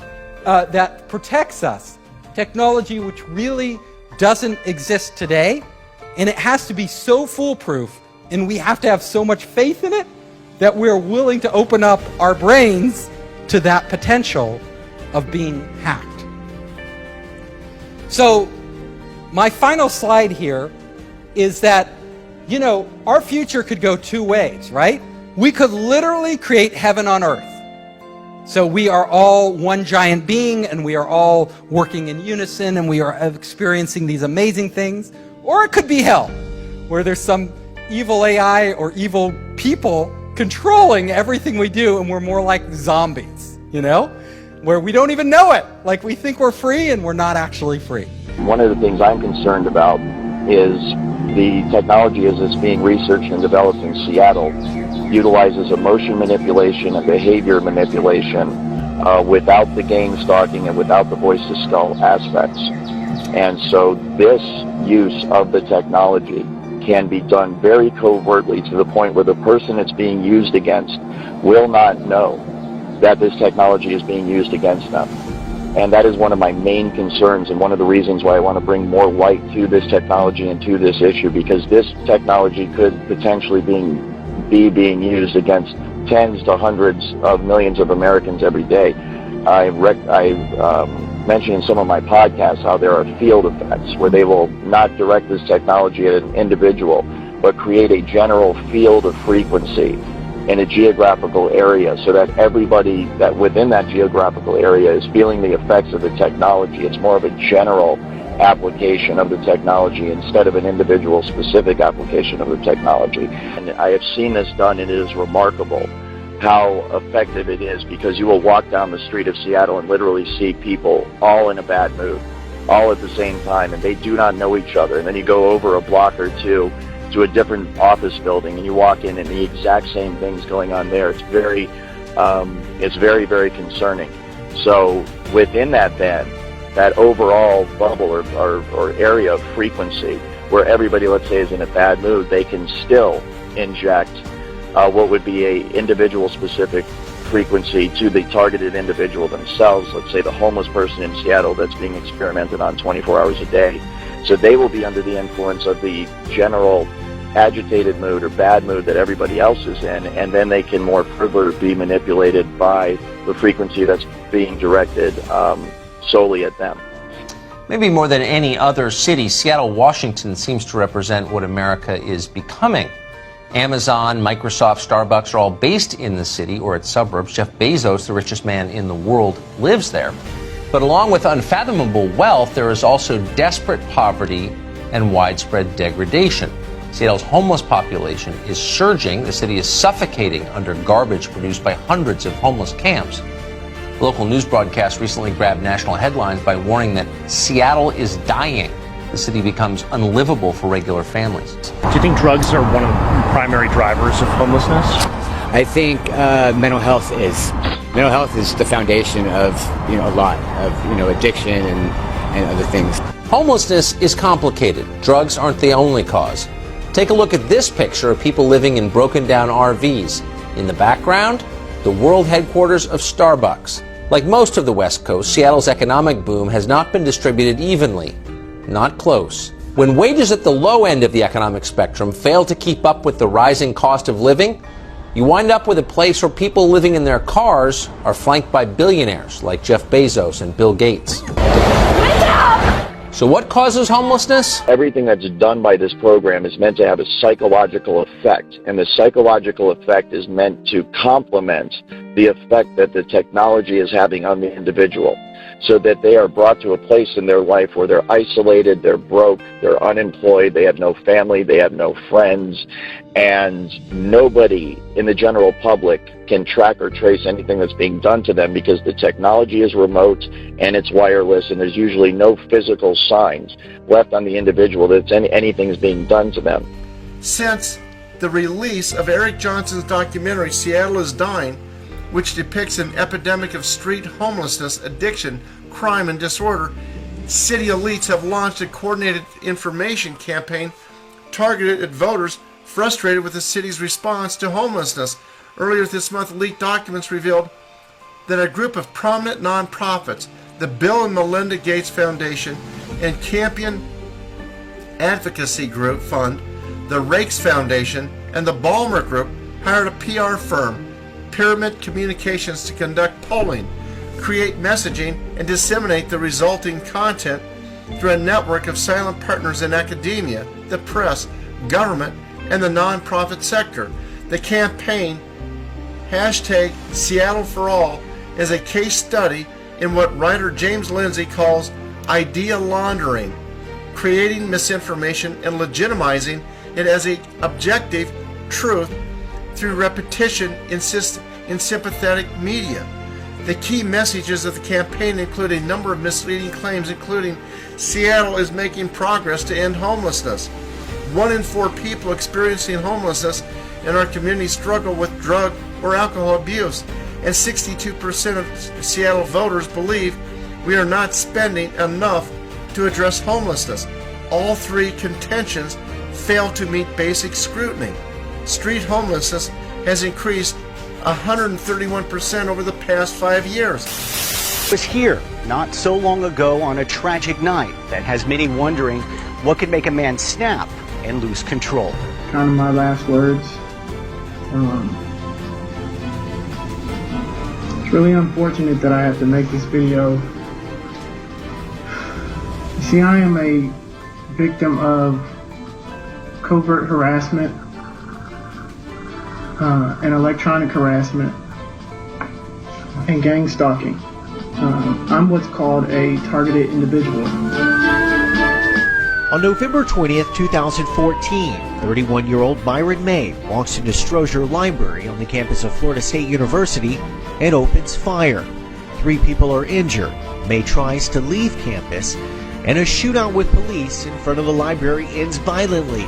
that protects us. Technology which really doesn't exist today, and it has to be so foolproof, and we have to have so much faith in it that we're willing to open up our brains to that potential of being hacked. So, my final slide here is that, you know, our future could go two ways, right? We could literally create heaven on earth. So we are all one giant being, and we are all working in unison, and we are experiencing these amazing things. Or it could be hell, where there's some evil AI or evil people controlling everything we do, and we're more like zombies, you know? Where we don't even know it. Like, we think we're free, and we're not actually free. One of the things I'm concerned about is the technology as it's being researched and developed in Seattle utilizes emotion manipulation and behavior manipulation without the gang stalking and without the voice-to-skull aspects. And so this use of the technology can be done very covertly, to the point where the person it's being used against will not know that this technology is being used against them. And that is one of my main concerns, and one of the reasons why I want to bring more light to this technology and to this issue, because this technology could potentially be being used against tens to hundreds of millions of Americans every day. I mentioned in some of my podcasts how there are field effects where they will not direct this technology at an individual, but create a general field of frequency in a geographical area, so that everybody that within that geographical area is feeling the effects of the technology. It's more of a general application of the technology instead of an individual specific application of the technology. And I have seen this done, and it is remarkable how effective it is, because you will walk down the street of Seattle and literally see people all in a bad mood, all at the same time, and they do not know each other. And then you go over a block or two to a different office building, and you walk in, and the exact same thing's going on there. It's very, very concerning. So within that, then, that overall bubble or area of frequency where everybody, let's say, is in a bad mood, they can still inject what would be a individual specific frequency to the targeted individual themselves. Let's say the homeless person in Seattle that's being experimented on 24 hours a day. So they will be under the influence of the general agitated mood or bad mood that everybody else is in, and then they can more further be manipulated by the frequency that's being directed solely at them. Maybe more than any other city, Seattle, Washington seems to represent what America is becoming. Amazon, Microsoft, Starbucks are all based in the city or its suburbs. Jeff Bezos, the richest man in the world, lives there. But along with unfathomable wealth, there is also desperate poverty and widespread degradation. Seattle's homeless population is surging. The city is suffocating under garbage produced by hundreds of homeless camps. A local news broadcast recently grabbed national headlines by warning that Seattle is dying. The city becomes unlivable for regular families. Do you think drugs are one of the primary drivers of homelessness? I think mental health is the foundation of a lot of addiction and other things. Homelessness is complicated. Drugs aren't the only cause. Take a look at this picture of people living in broken down RVs. In the background, the world headquarters of Starbucks. Like most of the West Coast, Seattle's economic boom has not been distributed evenly. Not close. When wages at the low end of the economic spectrum fail to keep up with the rising cost of living, you wind up with a place where people living in their cars are flanked by billionaires like Jeff Bezos and Bill Gates. So what causes homelessness? Everything that's done by this program is meant to have a psychological effect, and the psychological effect is meant to complement the effect that the technology is having on the individual, so that they are brought to a place in their life where they're isolated, they're broke, they're unemployed, they have no family, they have no friends, and nobody in the general public can track or trace anything that's being done to them because the technology is remote and it's wireless, and there's usually no physical signs left on the individual that anything's being done to them. Since the release of Eric Johnson's documentary Seattle is Dying, which depicts an epidemic of street homelessness, addiction, crime, and disorder, city elites have launched a coordinated information campaign targeted at voters frustrated with the city's response to homelessness. Earlier this month, leaked documents revealed that a group of prominent nonprofits, the Bill and Melinda Gates Foundation and Campion Advocacy Group Fund, the Rakes Foundation, and the Ballmer Group hired a PR firm, Pyramid Communications, to conduct polling, create messaging, and disseminate the resulting content through a network of silent partners in academia, the press, government, and the nonprofit sector. The campaign, #SeattleForAll, is a case study in what writer James Lindsay calls idea laundering, creating misinformation and legitimizing it as an objective truth through repetition in sympathetic media. The key messages of the campaign include a number of misleading claims, including Seattle is making progress to end homelessness. 1 in 4 people experiencing homelessness in our community struggle with drug or alcohol abuse, and 62% of Seattle voters believe we are not spending enough to address homelessness. All three contentions fail to meet basic scrutiny. Street homelessness has increased 131% over the past 5 years. Was here not so long ago on a tragic night that has many wondering what could make a man snap and lose control. Kind of my last words. It's really unfortunate that I have to make this video. You see, I am a victim of covert harassment and electronic harassment and gang stalking. I'm what's called a targeted individual. On November 20th, 2014, 31-year-old Myron May walks into Strozier Library on the campus of Florida State University and opens fire. 3 people are injured. May tries to leave campus, and a shootout with police in front of the library ends violently.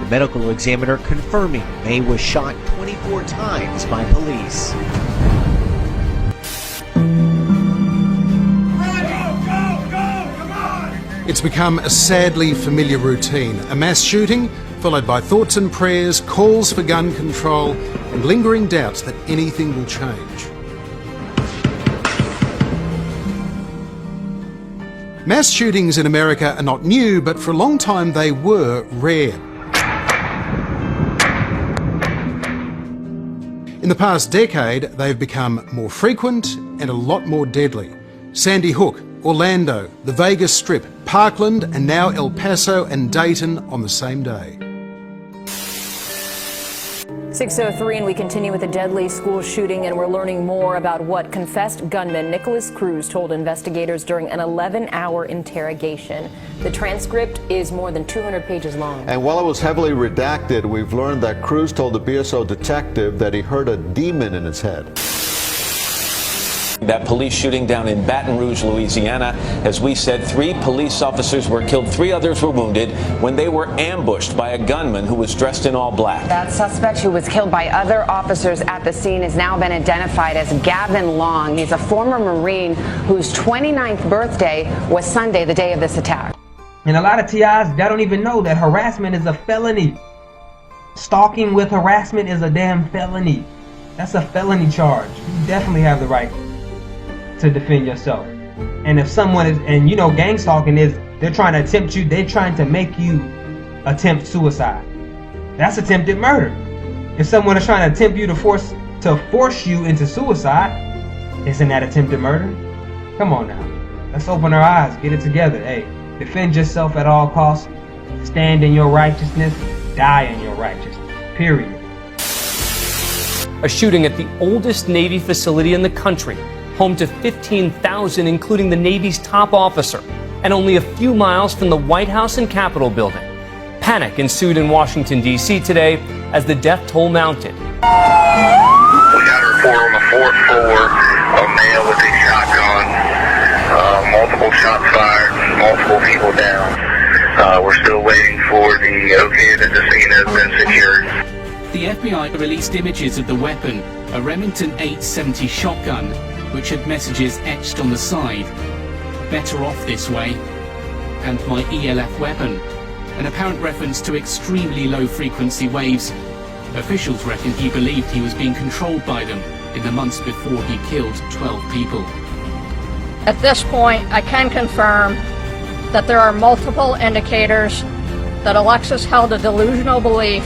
The medical examiner confirming May was shot 24 times by police. It's become a sadly familiar routine, a mass shooting followed by thoughts and prayers, calls for gun control, and lingering doubts that anything will change. Mass shootings in America are not new, but for a long time they were rare. In the past decade, they've become more frequent and a lot more deadly. Sandy Hook, Orlando, the Vegas Strip, Parkland, and now El Paso and Dayton on the same day. 6:03, and we continue with a deadly school shooting, and we're learning more about what confessed gunman Nicholas Cruz told investigators during an 11-hour interrogation. The transcript is more than 200 pages long. And while it was heavily redacted, we've learned that Cruz told the BSO detective that he heard a demon in his head. That police shooting down in Baton Rouge, Louisiana. As we said, 3 police officers were killed, 3 others were wounded when they were ambushed by a gunman who was dressed in all black. That suspect, who was killed by other officers at the scene, has now been identified as Gavin Long. He's a former Marine whose 29th birthday was Sunday, the day of this attack. And a lot of TIs, they don't even know that harassment is a felony. Stalking with harassment is a damn felony. That's a felony charge. You definitely have the right to defend yourself. And if someone is, and you know, gang stalking is, they're trying to attempt you, they're trying to make you attempt suicide. That's attempted murder. If someone is trying to attempt you to force you into suicide, isn't that attempted murder? Come on now. Let's open our eyes, get it together. Hey, defend yourself at all costs. Stand in your righteousness, die in your righteousness. Period. A shooting at the oldest Navy facility in the country, home to 15,000, including the Navy's top officer, and only a few miles from the White House and Capitol building. Panic ensued in Washington, D.C. today as the death toll mounted. We got a report on the 4th floor, a male with a shotgun, multiple shots fired, multiple people down. We're still waiting for the okay that the scene has been secured. The FBI released images of the weapon, a Remington 870 shotgun, which had messages etched on the side. Better off this way. And my ELF weapon, an apparent reference to extremely low frequency waves. Officials reckon he believed he was being controlled by them in the months before he killed 12 people. At this point, I can confirm that there are multiple indicators that Alexis held a delusional belief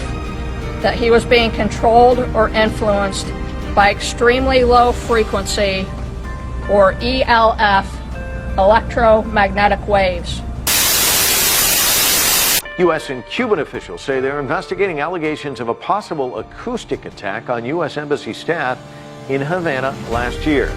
that he was being controlled or influenced by extremely low frequency, or ELF, electromagnetic waves. U.S. and Cuban officials say they're investigating allegations of a possible acoustic attack on U.S. Embassy staff in Havana last year.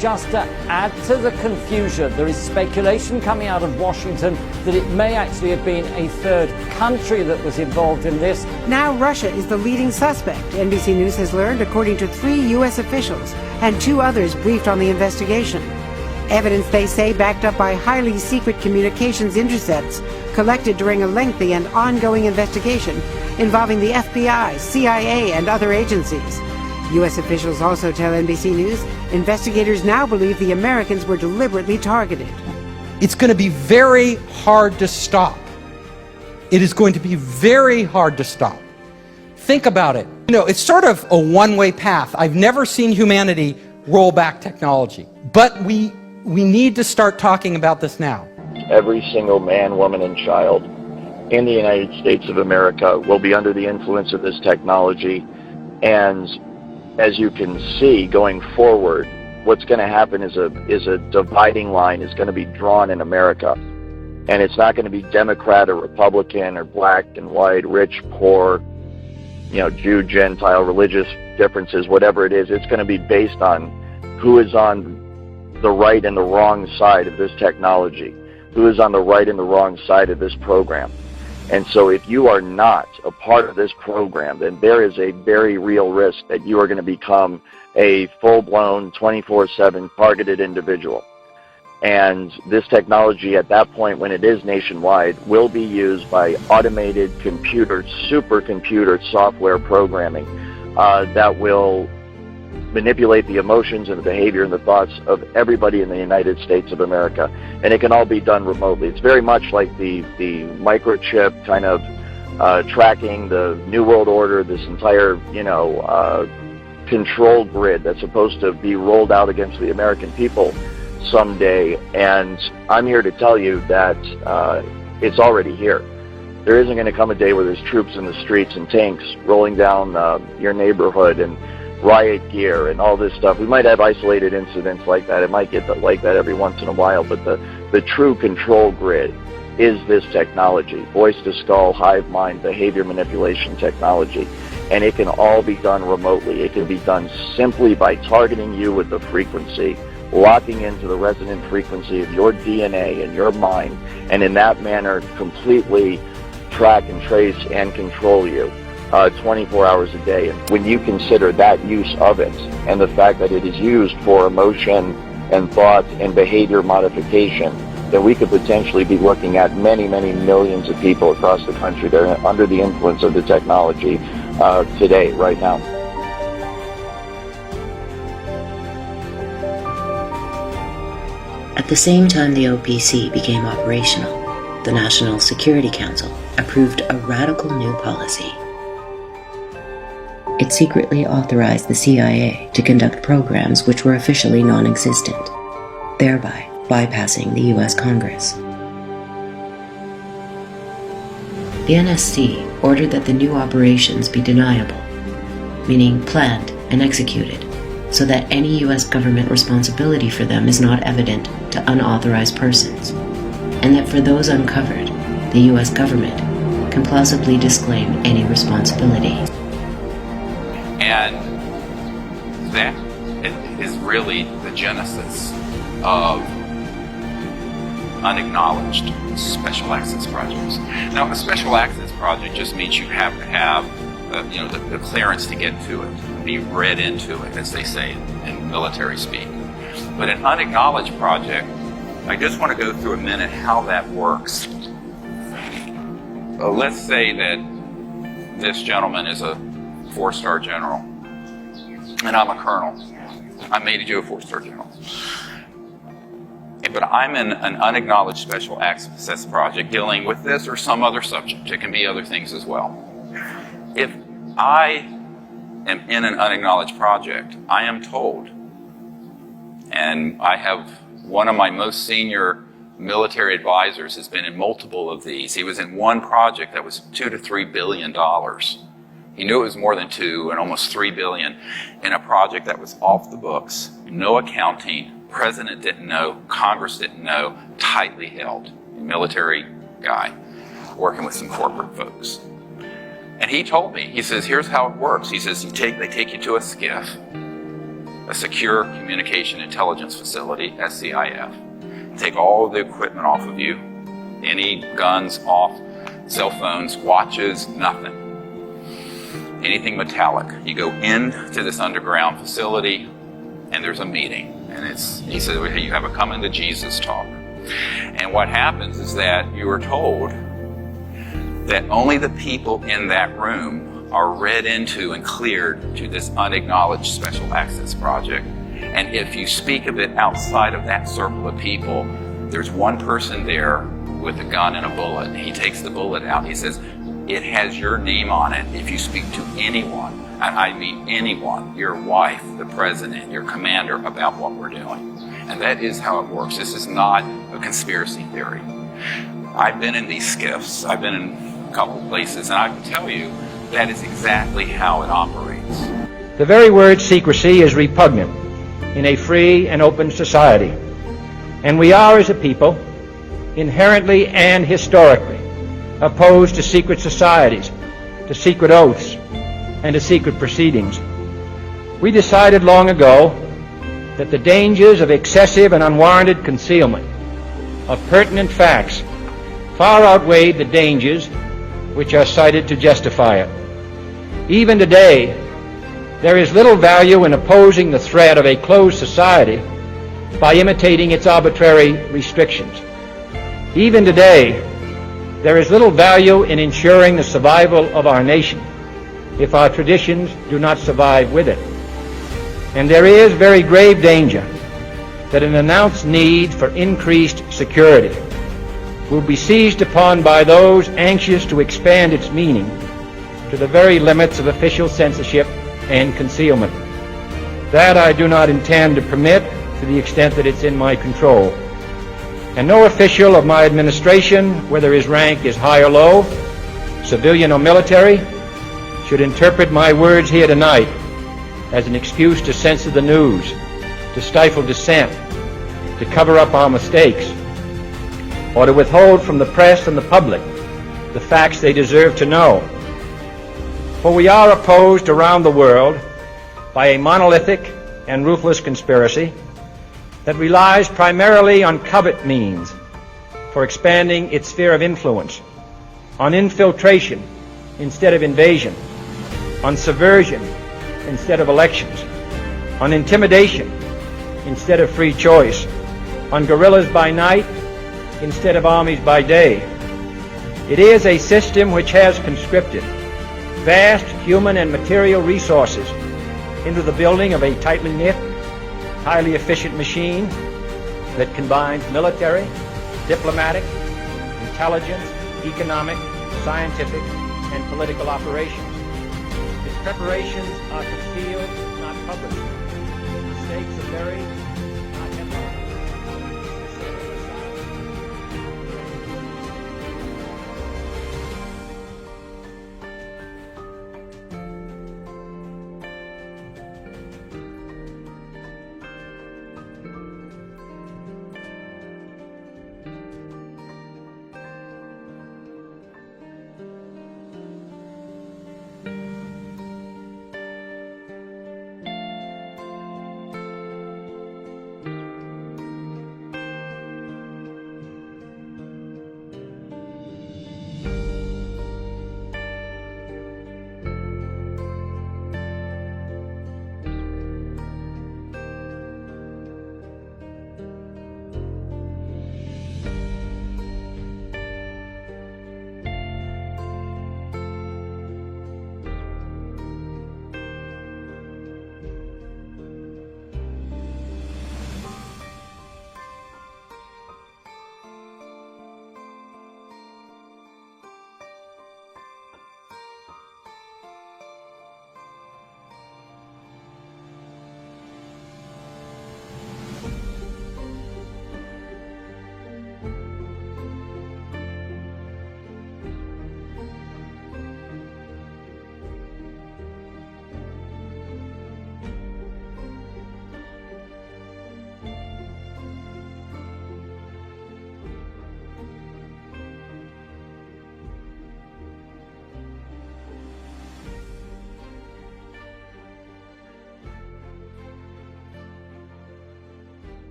Just to add to the confusion, there is speculation coming out of Washington that it may actually have been a third country that was involved in this. Now Russia is the leading suspect, NBC News has learned, according to 3 U.S. officials and 2 others briefed on the investigation. Evidence, they say, backed up by highly secret communications intercepts collected during a lengthy and ongoing investigation involving the FBI, CIA, and other agencies. U.S. officials also tell NBC News investigators now believe the Americans were deliberately targeted. It's going to be very hard to stop. It is going to be very hard to stop. Think about it. You know, it's sort of a one-way path. I've never seen humanity roll back technology. But we need to start talking about this now. Every single man, woman, and child in the United States of America will be under the influence of this technology. And as you can see, going forward, what's going to happen is a dividing line is going to be drawn in America. And it's not going to be Democrat or Republican or black and white, rich, poor, you know, Jew, Gentile, religious differences, whatever it is. It's going to be based on who is on the right and the wrong side of this technology, who is on the right and the wrong side of this program. And so if you are not a part of this program, then there is a very real risk that you are going to become a full-blown 24/7 targeted individual. And this technology at that point, when it is nationwide, will be used by automated computer, supercomputer software programming that will manipulate the emotions and the behavior and the thoughts of everybody in the United States of America. And it can all be done remotely. It's very much like the microchip kind of tracking the New World Order, this entire, control grid that's supposed to be rolled out against the American people someday. And I'm here to tell you that it's already here. There isn't going to come a day where there's troops in the streets and tanks rolling down your neighborhood and riot gear and all this stuff. We might have isolated incidents like that. It might get like that every once in a while, but the true control grid is this technology, voice-to-skull, hive mind, behavior manipulation technology. And it can all be done remotely. It can be done simply by targeting you with the frequency, locking into the resonant frequency of your DNA and your mind, and in that manner completely track and trace and control you 24 hours a day. And when you consider that use of it and the fact that it is used for emotion and thought and behavior modification, then we could potentially be looking at many, many millions of people across the country that are under the influence of the technology today, right now. At the same time the OPC became operational, the National Security Council approved a radical new policy. it secretly authorized the CIA to conduct programs which were officially non-existent, thereby bypassing the U.S. Congress. The NSC ordered that the new operations be deniable, meaning planned and executed, so that any U.S. government responsibility for them is not evident to unauthorized persons, and that for those uncovered, the U.S. government can plausibly disclaim any responsibility. And that is really the genesis of unacknowledged special access projects. Now, a special access project just means you have to have the clearance to get to it, be read into it, as they say in military speak. But an unacknowledged project, I just want to go through a minute how that works. Let's say that this gentleman is a 4-star general, and I'm a colonel. I made you a 4-star general. But I'm in an unacknowledged special access project dealing with this or some other subject. It can be other things as well. If I am in an unacknowledged project, I am told, and I have one of my most senior military advisors has been in multiple of these. He was in one project that was $2 to $3 billion. He knew it was more than 2 and almost 3 billion in a project that was off the books. No accounting. President didn't know. Congress didn't know. Tightly held. Military guy working with some corporate folks. And he told me, he says, here's how it works. He says, they take you to a SCIF, a Secure Communication Intelligence Facility, SCIF. Take all of the equipment off of you. Any guns off, cell phones, watches, nothing. Anything metallic. You go into this underground facility and there's a meeting. And he said, hey, you have a come into Jesus talk. And what happens is that you are told that only the people in that room are read into and cleared to this unacknowledged special access project. And if you speak of it outside of that circle of people, there's one person there with a gun and a bullet. He takes the bullet out. He says, it has your name on it. If you speak to anyone, and I mean anyone, your wife, the president, your commander, about what we're doing. And that is how it works. This is not a conspiracy theory. I've been in these SCIFs. I've been in a couple places, and I can tell you that is exactly how it operates. The very word secrecy is repugnant in a free and open society. And we are, as a people, inherently and historically opposed to secret societies, to secret oaths, and to secret proceedings. We decided long ago that the dangers of excessive and unwarranted concealment of pertinent facts far outweighed the dangers which are cited to justify it. Even today, there is little value in opposing the threat of a closed society by imitating its arbitrary restrictions. Even today, there is little value in ensuring the survival of our nation if our traditions do not survive with it. And there is very grave danger that an announced need for increased security will be seized upon by those anxious to expand its meaning to the very limits of official censorship and concealment. That I do not intend to permit to the extent that it's in my control. And no official of my administration, whether his rank is high or low, civilian or military, should interpret my words here tonight as an excuse to censor the news, to stifle dissent, to cover up our mistakes, or to withhold from the press and the public the facts they deserve to know. For we are opposed around the world by a monolithic and ruthless conspiracy that relies primarily on covert means for expanding its sphere of influence, on infiltration instead of invasion, on subversion instead of elections, on intimidation instead of free choice, on guerrillas by night instead of armies by day. It is a system which has conscripted vast human and material resources into the building of a tightly knit, highly efficient machine that combines military, diplomatic, intelligence, economic, scientific, and political operations. It Preparations are concealed, not published. Mistakes are buried,